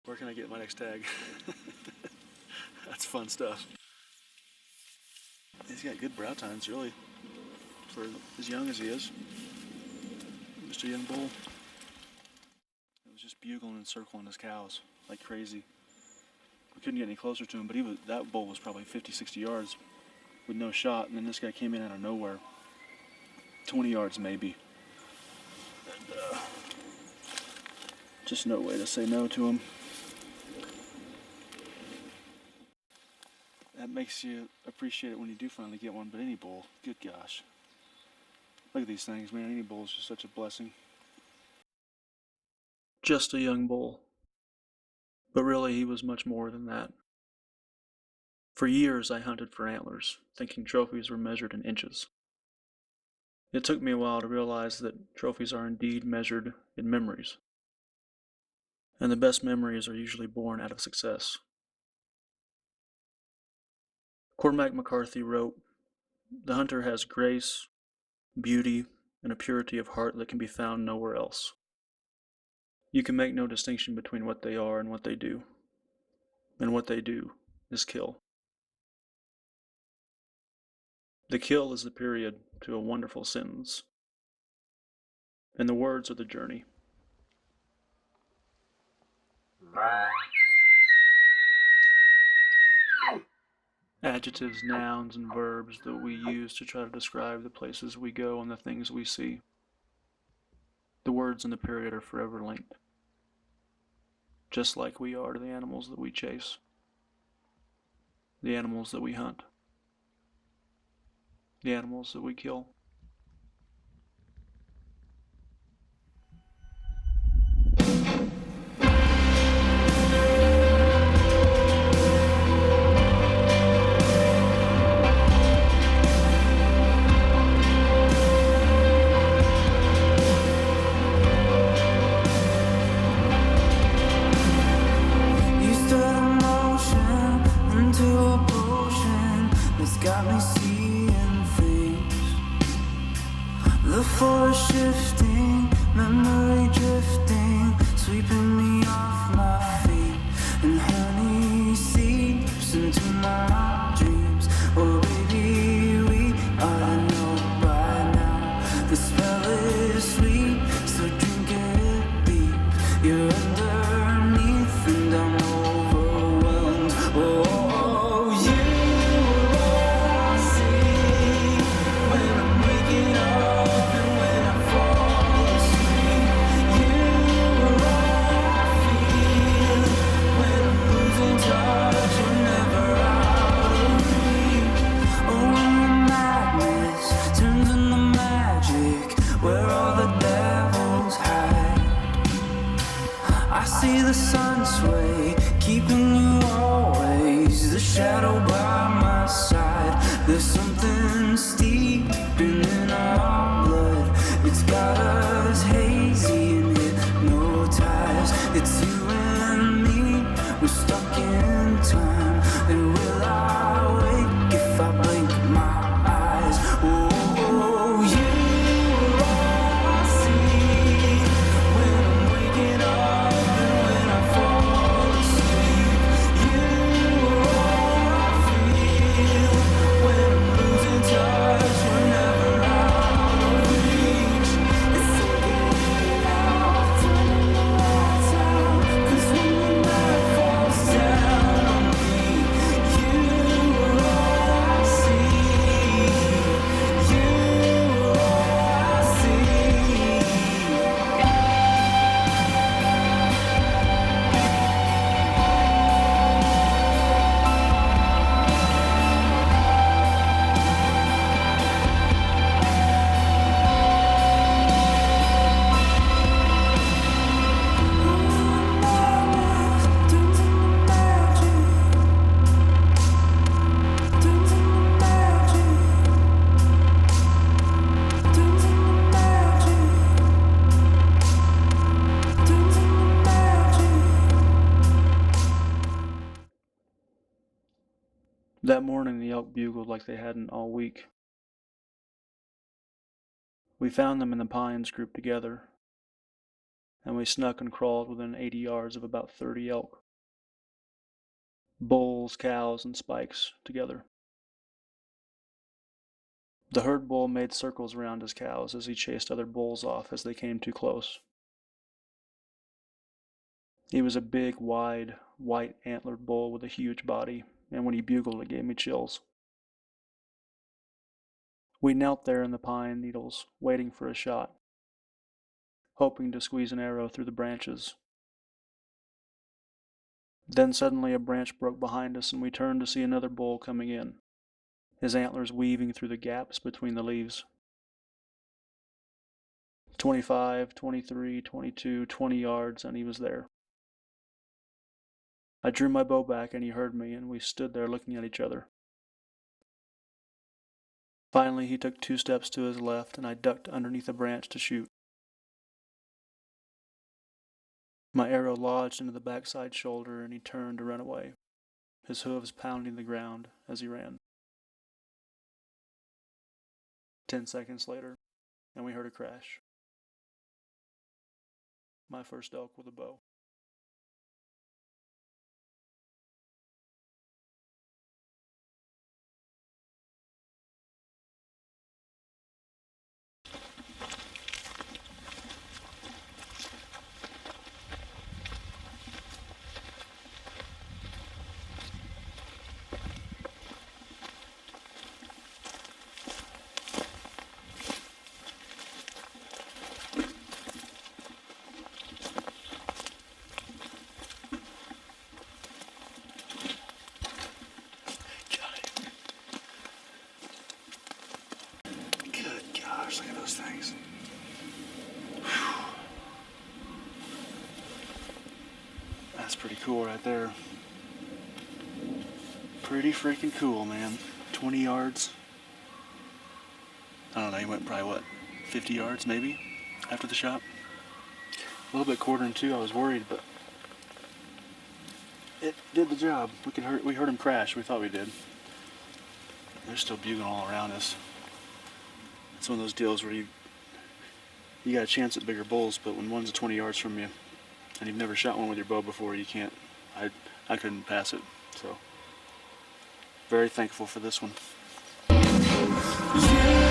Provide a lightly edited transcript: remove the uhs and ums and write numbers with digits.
Where can I get my next tag? That's fun stuff. He's got good brow tines, really, for as young as he is. Just a young bull. It was just bugling and circling his cows like crazy. We couldn't get any closer to him, but that bull was probably 50, 60 yards with no shot, and then this guy came in out of nowhere. 20 yards maybe. And just no way to say no to him. That makes you appreciate it when you do finally get one, but any bull, good gosh. Look at these things, man. Any bull is just such a blessing. Just a young bull. But really, he was much more than that. For years, I hunted for antlers, thinking trophies were measured in inches. It took me a while to realize that trophies are indeed measured in memories. And the best memories are usually born out of success. Cormac McCarthy wrote, "The hunter has grace, beauty, and a purity of heart that can be found nowhere else. You can make no distinction between what they are and what they do. And what they do is kill." The kill is the period to a wonderful sentence. And the words are the journey. Adjectives, nouns, and verbs that we use to try to describe the places we go and the things we see. The words in the period are forever linked, just like we are to the animals that we chase, the animals that we hunt, the animals that we kill. Got me seeing things. The forest shifting, memory drifting, sweeping me off my feet. And honey seeps into my dreams. Oh baby, we ought to know by now. The smell is sweet, so drink it deep. You're underneath and I'm overwhelmed. Oh, see the sun sway, keeping you always the shadow by my side. There's something steeping in our blood. It's got us hazy and hypnotized. It's you and me, we're stuck in time. And will I wake if I blink my eyes? Oh, you are all I see when I'm waking up. That morning the elk bugled like they hadn't all week. We found them in the pines grouped together, and we snuck and crawled within 80 yards of about 30 elk. Bulls, cows, and spikes together. The herd bull made circles around his cows as he chased other bulls off as they came too close. He was a big, wide, white antlered bull with a huge body, and when he bugled it gave me chills. We knelt there in the pine needles, waiting for a shot, hoping to squeeze an arrow through the branches. Then suddenly a branch broke behind us and we turned to see another bull coming in, his antlers weaving through the gaps between the leaves. 25, 23, 22, 20 yards, and he was there. I drew my bow back and he heard me, and we stood there looking at each other. Finally, he took 2 steps to his left, and I ducked underneath a branch to shoot. My arrow lodged into the backside shoulder, and he turned to run away, his hooves pounding the ground as he ran. 10 seconds later, and we heard a crash. My first elk with a bow. Look at those things. Whew. That's pretty cool right there. Pretty freaking cool, man. 20 yards. I don't know, he went probably, what, 50 yards maybe after the shot? A little bit quartering too, I was worried, but it did the job. We heard him crash, we thought we did. They're still bugling all around us. It's one of those deals where you got a chance at bigger bulls, but when one's 20 yards from you and you've never shot one with your bow before, you can't. I couldn't pass it. So very thankful for this one. Yeah.